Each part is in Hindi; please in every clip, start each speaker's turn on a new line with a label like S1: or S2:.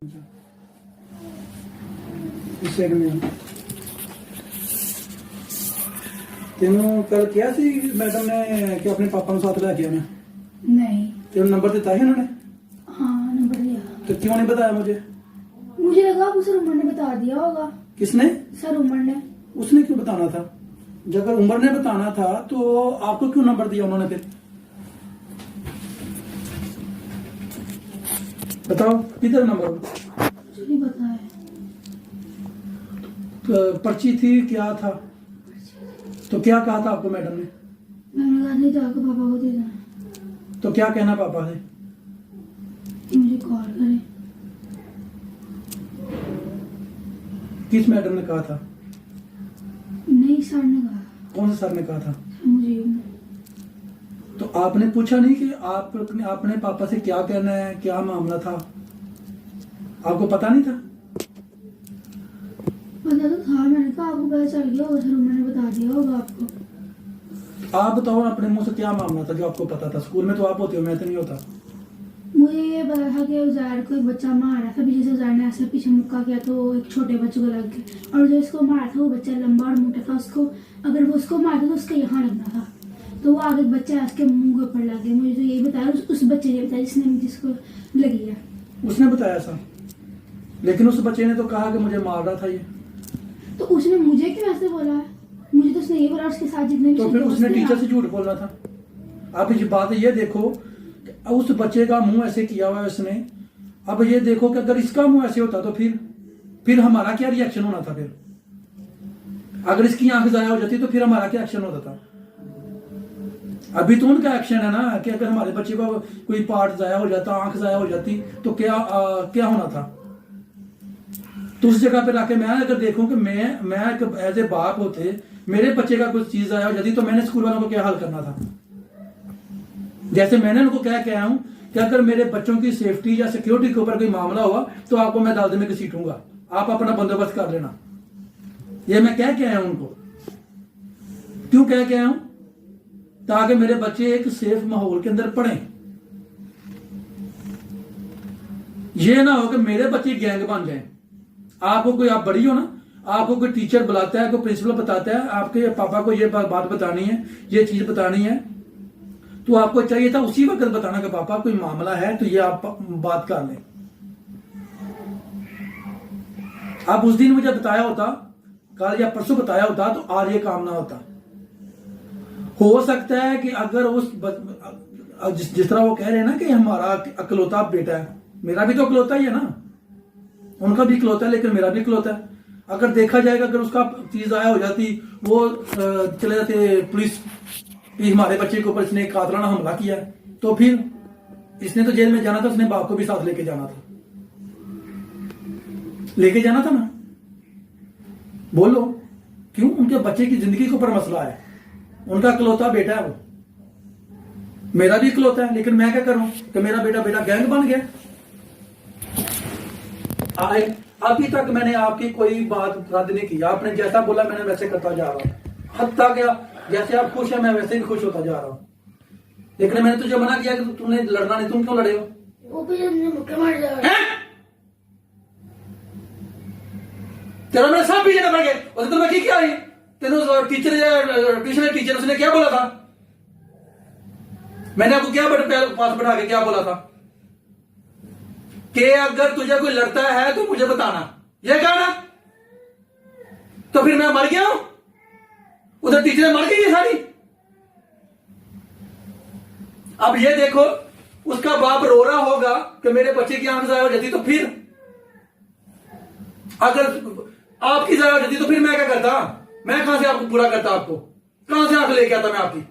S1: इस साइड में तेनों कल किया सी मैडम ने कि अपने पापा को साथ लेके आना?
S2: नहीं।
S1: तेरे नंबर दिता है उन्होंने?
S2: हाँ नंबर दिया।
S1: तो क्यों नहीं बताया मुझे?
S2: मुझे लगा वो सर उमर ने बता दिया होगा।
S1: किसने?
S2: सर उमर ने।
S1: उसने क्यों बताना था? जब अगर उमर ने बताना था तो आपको क्यों नंबर दिया उन्होंने फिर? बताओ किधर नंबर?
S2: मुझे नहीं पता है।
S1: तो पर्ची थी क्या था? तो क्या कहा था आपको मैडम ने?
S2: मैंने कहा नहीं जाकर पापा को दे देना।
S1: तो क्या कहना पापा से?
S2: कि मुझे कॉल करें।
S1: किस मैडम ने कहा था?
S2: नहीं सर ने कहा।
S1: कौन से सर ने कहा था?
S2: मुझे
S1: तो आपने पूछा नहीं कि आप अपने पापा से क्या कहना है, क्या मामला था? आपको पता नहीं था?
S2: पता तो था। मैंने कहा आपको पता चल गया होगा, सर उमर ने बता दिया होगा आपको।
S1: आप बताओ अपने मुंह से क्या मामला था जो आपको पता था? स्कूल में तो आप होते हो, मैं तो नहीं होता।
S2: मुझे ये पता था कि उजायर कोई बच्चा मार रहा था, पीछे से उजायर ने ऐसे पीछे मुक्का किया तो एक छोटे बच्चे को लग गया, और जो इसको मारा था वो बच्चा लंबा और मोटा था। उसको अगर वो उसको मारता तो उसका यहाँ लगना था, तो वो आगे बच्चा उसके मुंह के ऊपर लग गया। मुझे तो यही बताया, उस बच्चे ने बताया जिसको लगी है।
S1: उसने बताया ऐसा? लेकिन उस बच्चे ने तो कहा कि मुझे मार रहा था ये।
S2: तो उसने मुझे क्यों ऐसे बोला है? मुझे तो उसने ये बोला, उसके साथ जितने भी
S1: तो फिर उसने टीचर से झूठ बोलना था। आप ये बात ये देखो, उस बच्चे का मुंह ऐसे किया हुआ है उसने। अब ये देखो कि अगर इसका मुंह ऐसे होता तो फिर हमारा क्या रिएक्शन होना था? फिर अगर इसकी आंख जाया हो जाती तो फिर हमारा क्या एक्शन होता था? अभी तो उनका एक्शन है ना कि अगर हमारे बच्चे का कोई पार्ट जाया हो जाता, आंख जाया हो जाती तो क्या होना था? तो उस जगह पे आके मैं अगर देखूं कि मैं एज ए बाप होते मेरे बच्चे का कुछ चीज आया हो जाती तो मैंने स्कूल वालों को क्या हल करना था? जैसे मैंने उनको क्या कहा हूं कि अगर मेरे बच्चों की सेफ्टी या सिक्योरिटी के ऊपर कोई मामला हुआ तो आपको मैं अदालत में घसीटूंगा, आप अपना बंदोबस्त कर लेना। ये मैं क्या कहा हूं उनको? क्यों क्या कहा हूं? ताकि मेरे बच्चे एक सेफ माहौल के अंदर पढ़ें। ये ना हो कि मेरे बच्चे गैंग बन जाएं। आपको कोई, आप बड़ी हो ना, आपको कोई टीचर बुलाता है, कोई प्रिंसिपल बताता है आपके पापा को ये बात बतानी है, ये चीज बतानी है, तो आपको चाहिए था उसी वक्त बताना कि पापा कोई मामला है तो ये आप बात कर लें। आप उस दिन मुझे बताया होता, कल या परसों बताया होता तो आज ये काम ना होता। हो सकता है कि अगर जिस तरह वो कह रहे हैं ना कि हमारा अकलौता बेटा है, मेरा भी तो अकलौता ही है ना, उनका भी इकलौता है लेकिन मेरा भी इकलौता है। अगर देखा जाएगा अगर उसका चीज आया हो जाती, वो चले जाते पुलिस कि हमारे बच्चे के ऊपर इसने कातलाना हमला किया, तो फिर इसने तो जेल में जाना था, उसने बाप को भी साथ लेके जाना था, लेके जाना था ना। बोलो क्यों? उनके बच्चे की जिंदगी के ऊपर मसला है, उनका इकलौता बेटा है वो, मेरा भी इकलौता है, लेकिन मैं क्या करूं कि मेरा बेटा गैंग बन गया। अभी तक मैंने आपकी कोई बात रद्द नहीं की, आपने जैसा बोला मैंने वैसे करता जा रहा हूं। हद तक जैसे आप खुश है मैं वैसे भी खुश होता जा रहा हूं। लेकिन मैंने तुझे मना किया कि तुमने लड़ना नहीं, तुम क्यों लड़े हो?
S2: वो भी मुक्के मार जाएगा।
S1: तेरा मेरे साथ पीछे पड़ गए और तो मैं क्या आई तेनों टीचर उसने क्या बोला था? मैंने आपको क्या पास बैठा के क्या बोला था कि अगर तुझे कोई लड़ता है तो मुझे बताना, ये कहा ना? तो फिर मैं मर गया हूं, उधर टीचर मर गई है सारी। अब ये देखो, उसका बाप रो रहा होगा कि मेरे बच्चे की आंख जाया हो जाती, तो फिर अगर आपकी जाया हो जाती तो फिर मैं क्या करता? मैं कहां से आपको पूरा करता? आपको कहां से आंख लेके आता मैं आपकी?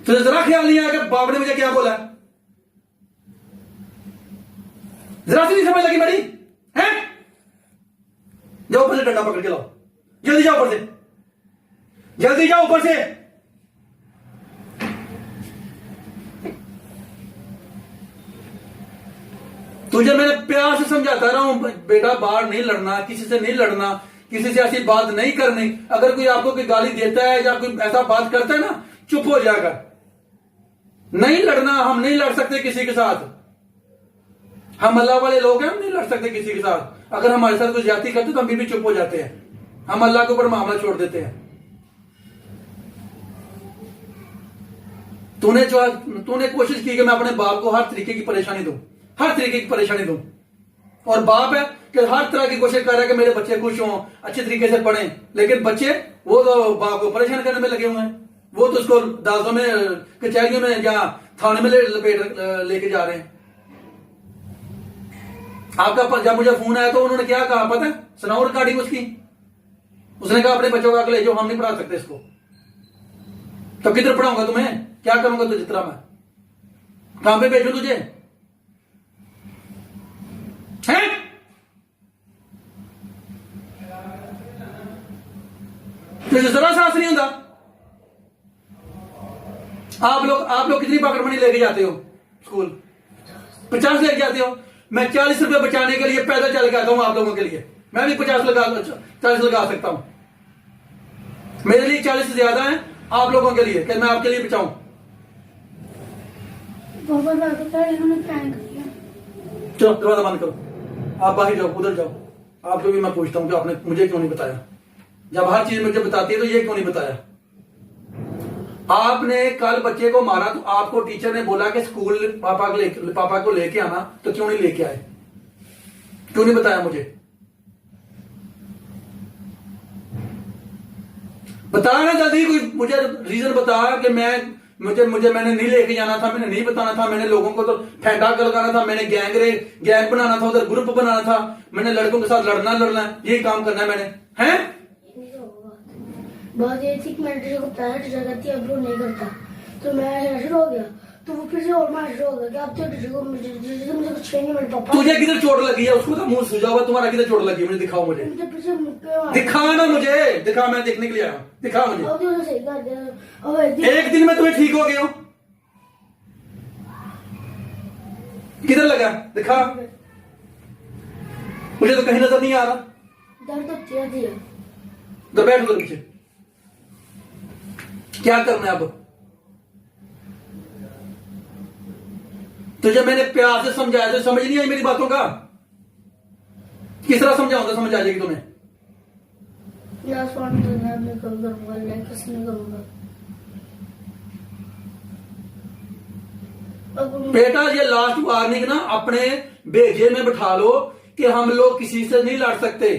S1: तो जरा ख्याल नहीं आया कि बाप ने मुझे क्या बोला? जरा सी नहीं समझ लगी बड़ी है? जाओ ऊपर से डंडा पकड़ के लाओ, जल्दी जाओ ऊपर से, जल्दी जाओ ऊपर से। तुझे मैंने प्यार से समझाता रहा हूं बेटा, बाहर नहीं लड़ना, किसी से नहीं लड़ना, किसी से ऐसी बात नहीं करनी। अगर कोई आपको कोई गाली देता है या कोई ऐसा बात करता है ना, चुप हो जाकर। नहीं लड़ना, हम नहीं लड़ सकते किसी के साथ। हम अल्लाह वाले लोग हैं, हम नहीं लड़ सकते किसी के साथ। अगर हमारे साथ कोई ज्यादती करते तो हम भी चुप हो जाते हैं, हम अल्लाह के ऊपर मामला छोड़ देते हैं। तूने कोशिश की कि मैं अपने बाप को हर तरीके की परेशानी दूं, हर तरीके की परेशानी दूं, और बाप है कि हर तरह की कोशिश कर रहा है कि मेरे बच्चे खुश हों, अच्छे तरीके से पढ़ें, लेकिन बच्चे वो तो बाप को परेशान करने में लगे हुए हैं। वो तो उसको अदालतों में, कचहरियों में या थाने में लपेट लेके जा रहे हैं। आपका जब मुझे फोन आया तो उन्होंने क्या कहा पता है? सुनाओ रिकॉर्डिंग उसकी। उसने कहा अपने बच्चों का ले जाओ, हम नहीं पढ़ा सकते इसको। तो किधर पढ़ाऊंगा तुम्हें? क्या करूंगा तुझे? जितना मैं कहां पे भेजूं तुझे? हैं? तुझे जरा साहस नहीं होता? आप लोग कितनी पॉकेट मनी लेके जाते हो स्कूल? 50 लेके जाते हो। मैं 40 रुपए बचाने के लिए पैदल चल के आता हूं आप लोगों के लिए। मैं भी 40 लगा सकता हूं। मेरे लिए 40 ज्यादा है आप लोगों के लिए कि मैं आपके लिए बचाऊं। चलो दरवाजा बंद करो, आप बाहर जाओ, उधर जाओ। आपको भी मैं पूछता हूं कि आपने मुझे क्यों नहीं बताया? जब हर चीज मुझे बताती है तो ये क्यों नहीं बताया? आपने कल बच्चे को मारा तो आपको टीचर ने बोला कि स्कूल पापा को लेके आना, तो क्यों नहीं लेके आए? क्यों नहीं बताया मुझे? बता ना जल्दी, कोई मुझे रीजन बता कि मैंने नहीं लेके जाना था, मैंने नहीं बताना था, मैंने लोगों को तो फेंटा कर लगाना था, मैंने गैंग बनाना था, उधर ग्रुप बनाना था, मैंने लड़कों के साथ लड़ना यही काम करना है मैंने, हैं?
S3: बहुत ये थी कि मैंने टीचर को बताया, टीचर कहती है अब वो नहीं करता, तो मैं हाजिर हो गया, तो वो फिर से और मैं हाजिर हो गया कि अब तो टीचर को मुझे कुछ कहेंगे मेरे पापा।
S1: तुझे किधर चोट लगी है? उसको तो मुंह सूजा हुआ, तुम्हारा किधर चोट लगी है? मुझे दिखाओ, मुझे दिखा ना, मुझे दिखा, मैं देखने के लिए आया, दिखा मुझे।
S3: सही कर दिया,
S1: एक दिन में तुम्हें ठीक हो गए हो? किधर लगा? दिखा, मुझे तो कहीं नजर नहीं आ रहा।
S3: दर्द होती रहती है।
S1: तो बैठ उधर पीछे। क्या करना है अब? तुझे मैंने प्यार से समझाया तो समझ नहीं आई मेरी बातों का? किस तरह समझाऊंगा, समझ आ जाएगी तुम्हें? बेटा ये लास्ट वार्निंग ना अपने भेजे में बिठा लो कि हम लोग किसी से नहीं लड़ सकते।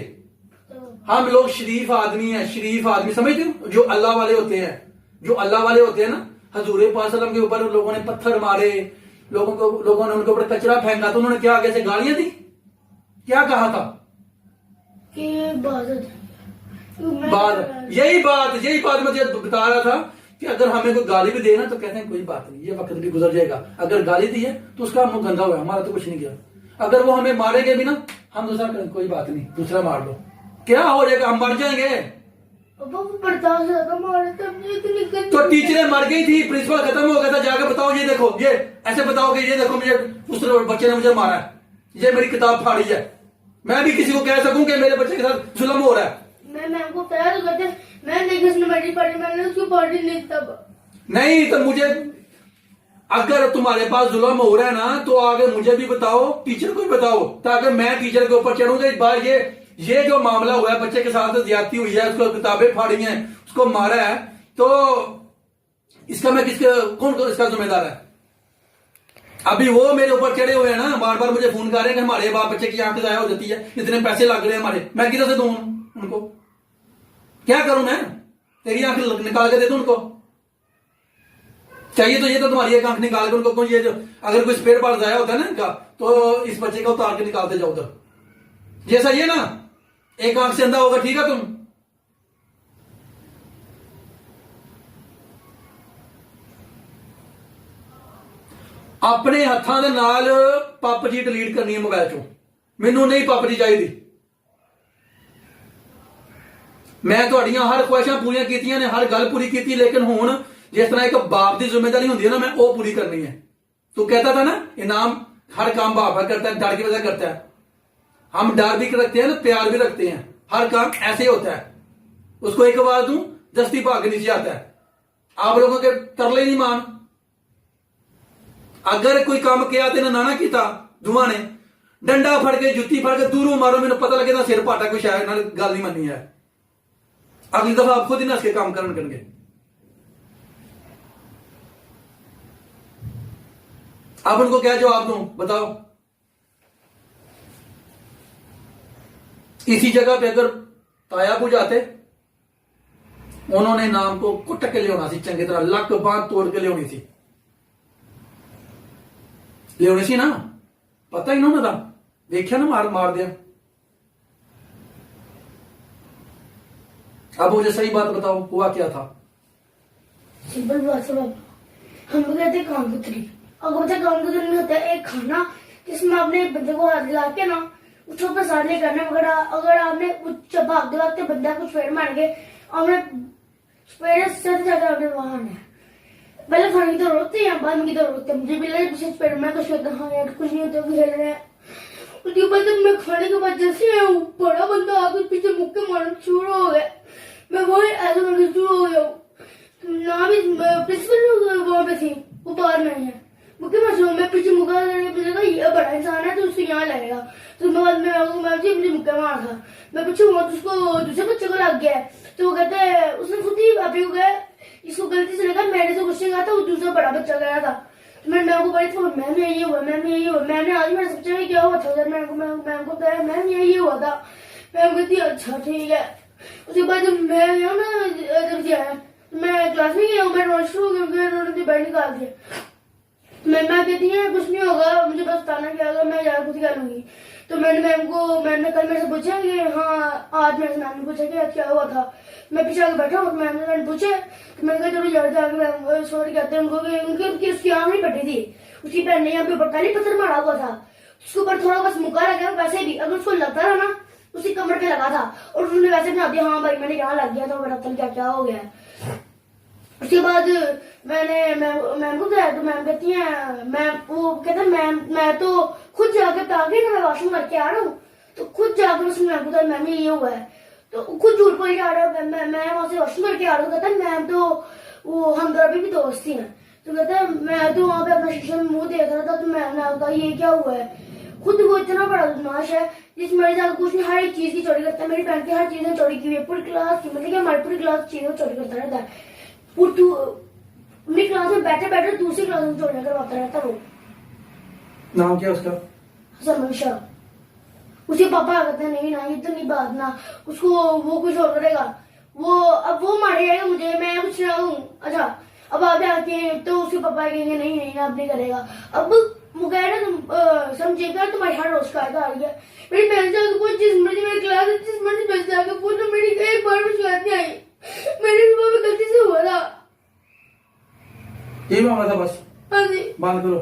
S1: हम लोग शरीफ आदमी हैं, शरीफ आदमी समझते हो? जो अल्लाह वाले होते हैं, जो अल्लाह वाले होते हैं ना, हजूर पाक सल्लल्लाहु अलैहि वसल्लम के ऊपर लोगों ने पत्थर मारे, लोगों ने उनके ऊपर कचरा फेंका, तो उन्होंने क्या आगे से गालियां दी? क्या कहा था?
S3: कि
S1: यही बात मुझे बता रहा था कि अगर हमें कोई गाली भी दे ना तो कहते हैं कोई बात नहीं, ये वक्त भी गुजर जाएगा। अगर गाली दी है तो उसका मुंह गंदा हुआ, हमारा तो कुछ नहीं गया। अगर वो हमें मारेंगे भी ना, हम दूसरा करें, कोई बात नहीं, दूसरा मार लो, क्या हो जाएगा? हम मर जाएंगे। तो टीचरें मर गई थी, प्रिंसिपल खत्म हो गया था, जाकर बताओ ये देखो, ये ऐसे बताओ कि ये देखो मुझे उस बच्चे ने मुझे मारा है, ये मेरी किताब फाड़ी है। मैं भी किसी को कह सकूं कि मेरे बच्चे के साथ जुल्म हो रहा है?
S3: मैं को पता तो कहते मैंने किसने मेरी पढ़ी, मैंने उसको पढ़ी नहीं तब।
S1: नहीं तो मुझे, अगर तुम्हारे पास जुल्म हो रहा है ना तो आगे मुझे भी बताओ, टीचर को भी बताओ, ताकि मैं टीचर के ऊपर चढ़ूंगा। इस बार ये जो मामला हुआ है, बच्चे के साथ ज्यादती हुई है, उसको किताबें फाड़ी हैं, उसको मारा है, तो इसका मैं कौन इसका जिम्मेदार है? अभी वो मेरे ऊपर चढ़े हुए हैं ना, बार बार मुझे फोन कर रहे हैं कि हमारे बाप बच्चे की आंख जाया हो जाती है, इतने पैसे लग रहे हैं हमारे, मैं किधर से दूं उनको? क्या करूं मैं? तेरी आंख निकाल के दे दूं उनको? चाहिए तो ये तो तुम्हारी एक आंख निकाल के उनको, ये जो अगर कोई स्पेयर पार्ट जाया होता है ना इनका, तो इस बच्चे का उतार के निकालते जाओ उधर। ये सही है ना? एक आंख से अंधा होगा, ठीक है? तुम अपने हत्थां दे नाल पप जी डिलीट करनी है मोबाइल चो। मैनू नहीं पप जी चाहिए। मैं तुहाड़ियां हर ख्वाहिशां पूरी कीतियां ने, हर गल पूरी की, लेकिन हुण जिस तरह एक बाप की जिम्मेदारी होंदी है ना, मैं वो पूरी करनी है। तू कहता था ना, इनाम हर काम बाप करता है, डर की वजह करता है। हम डर भी रखते हैं ना, प्यार भी रखते हैं। हर काम ऐसे ही होता है, उसको एक बार दूं दस्ती भाग के नीचे आता है। आप लोगों के तरले नहीं मान, अगर कोई काम किया तेने ना किया दुआ ने डंडा फड़ के जुत्ती फड़ के दूरों मारो, मैंने पता लगे ना सिर पाटा कोई शायद ना गल नहीं मननी है। अगली दफा आप खुद ही नस के काम करनगे। आप उनको क्या जवाब दूं बताओ? इसी जगह पे अगर ताया बुझाते, उन्होंने नाम को कुट के लिया सी, चंगी तरह लक बांध तोड़ के लिया सी, लिया सी ना, पता ही ना उन्होंने देखा ना, मार मार दिया। अब मुझे सही बात बताओ, हुआ क्या था?
S3: सिंपल बात है बाबा, हम लोग कहते हैं काम की तरीक। अगर बच्चा काम की तरीक में होता है एक खाना जिसमें आपने एक बंदे को हाथ लगा के ना उसके ऊपर सामने करना। अगर आपने भागते भागते बंदा को स्पेड मार के आपने स्पेड से जाकर आपने वहां आना है। पहले खाने की तो रोकते हैं, बाद की तो रोकते हैं। मुझे भी लगा पीछे स्पेड में कुछ होता, हाँ यार कुछ नहीं होता, खेल रहे हैं। उसके बाद जब मैं खाने के बाद जैसे बड़ा बंदा आकर पीछे मुक्के मारना शुरू हो गया, मैं वही ऐसे करना शुरू हो गया। ना भी प्रिंसिपल वहां पे थी, वो बाहर नहीं है, मुक्के मार मैं पीछे मुक्का लगा, ये बड़ा इंसान है तो उसको यहाँ लगेगा। तो बाद में मुझे मुक्का मारा था, मैं पीछे हुआ तो उसको दूसरे बच्चे को लग गया। तो वो कहते हैं उसने खुद ही अभी को गया, इसको गलती से लगा, मेरे से कुछ नहीं कहा था, वो दूसरा बड़ा बच्चा गया था। तो मैंने मैम को बड़ी था, मैम यही हुआ, मैम यही हुआ। मैंने आज मेरे बच्चे में क्या हुआ था उधर, मैम को कहा मैम यही हुआ था। मैम कहती अच्छा ठीक है। उसके बाद जब मैं गया ना, जब आया मैं क्लास में गया, मैं रोना शुरू हो गया, उन्होंने बैठ निकाल दिया। मैम कहती है कुछ नहीं होगा, मुझे बस बताना क्या होगा, मैं यार खुद कर लूंगी। तो मैंने मैम ने कल मेरे से पूछा कि हाँ आज मेरे से मैम ने पूछा कि आज क्या हुआ था। मैं पीछे आके बैठा हूँ, मैम ने पूछा तो मैंने कहा चलो यार जाके मैम सॉरी कहते हैं उनको, उनकी उसकी आंख नहीं पटी थी, उसकी बहन ने यहाँ पे पट्टाली पत्थर मारा हुआ था, उसके ऊपर थोड़ा बस मुक्का लगा। वैसे भी अगर उसको लगता था ना उसकी कमर पे लगा था, और उसने वैसे बना दिया हाँ भाई मैंने यहाँ लग गया था, मेरा तल क्या हो गया। उसके बाद मैंने मैम को बताया, तो मैम कहती है मैम वो कहता मैम मैं तो खुद जाके ताकि ना मैं वॉशरूम करके आ रहा हूँ, तो खुद जाकर उसने मैम को बताया मैम ये हुआ है, तो खुद झूठ बोल के आ रहा है। मैं वहां से वॉशरूम करके आ रहा हूँ, कहता है मैम तो वो हम दोनों भी दोस्त ही हैं। तो कहता है मैं तो वहां पे अपना शीशे में मुंह देख रहा था, तो मैम ने कहा ये क्या हुआ है। खुद वो इतना बड़ा बदमाश है जिस मेरे साथ कुछ नहीं, हर एक चीज की चोरी करता है, मेरी पैंट की हर चीजें चोरी की हुई है पूरी क्लास की, मतलब कि हमारी पूरी क्लास चीजें चोरी करता रहता है। अपनी क्लास में बैठे बैठे दूसरी क्लास में चोरियां करवाता रहता वो।
S1: नाम क्या उसका?
S3: हसन शाह। उसके पापा कहते हैं नहीं ना ये तो नहीं बात ना, उसको वो कुछ और करेगा, वो अब वो मारेगा मुझे, मैं कुछ ना हूँ। अच्छा अब आप आके तो उसके पापा कहेंगे नहीं नहीं अब नहीं करेगा। अब मुकैरा तुम समझेगा तुम्हारी हर रोज शिकायत आ रही है, मेरी बहन से कोई जिस मर्जी मेरी क्लास जिस मर्जी बच जाकर पूछो, मेरी एक बार भी शिकायत नहीं आई, मेरी सुबह में गलती से हुआ था।
S1: यही मामला था बस?
S3: हाँ जी।
S1: बात करो।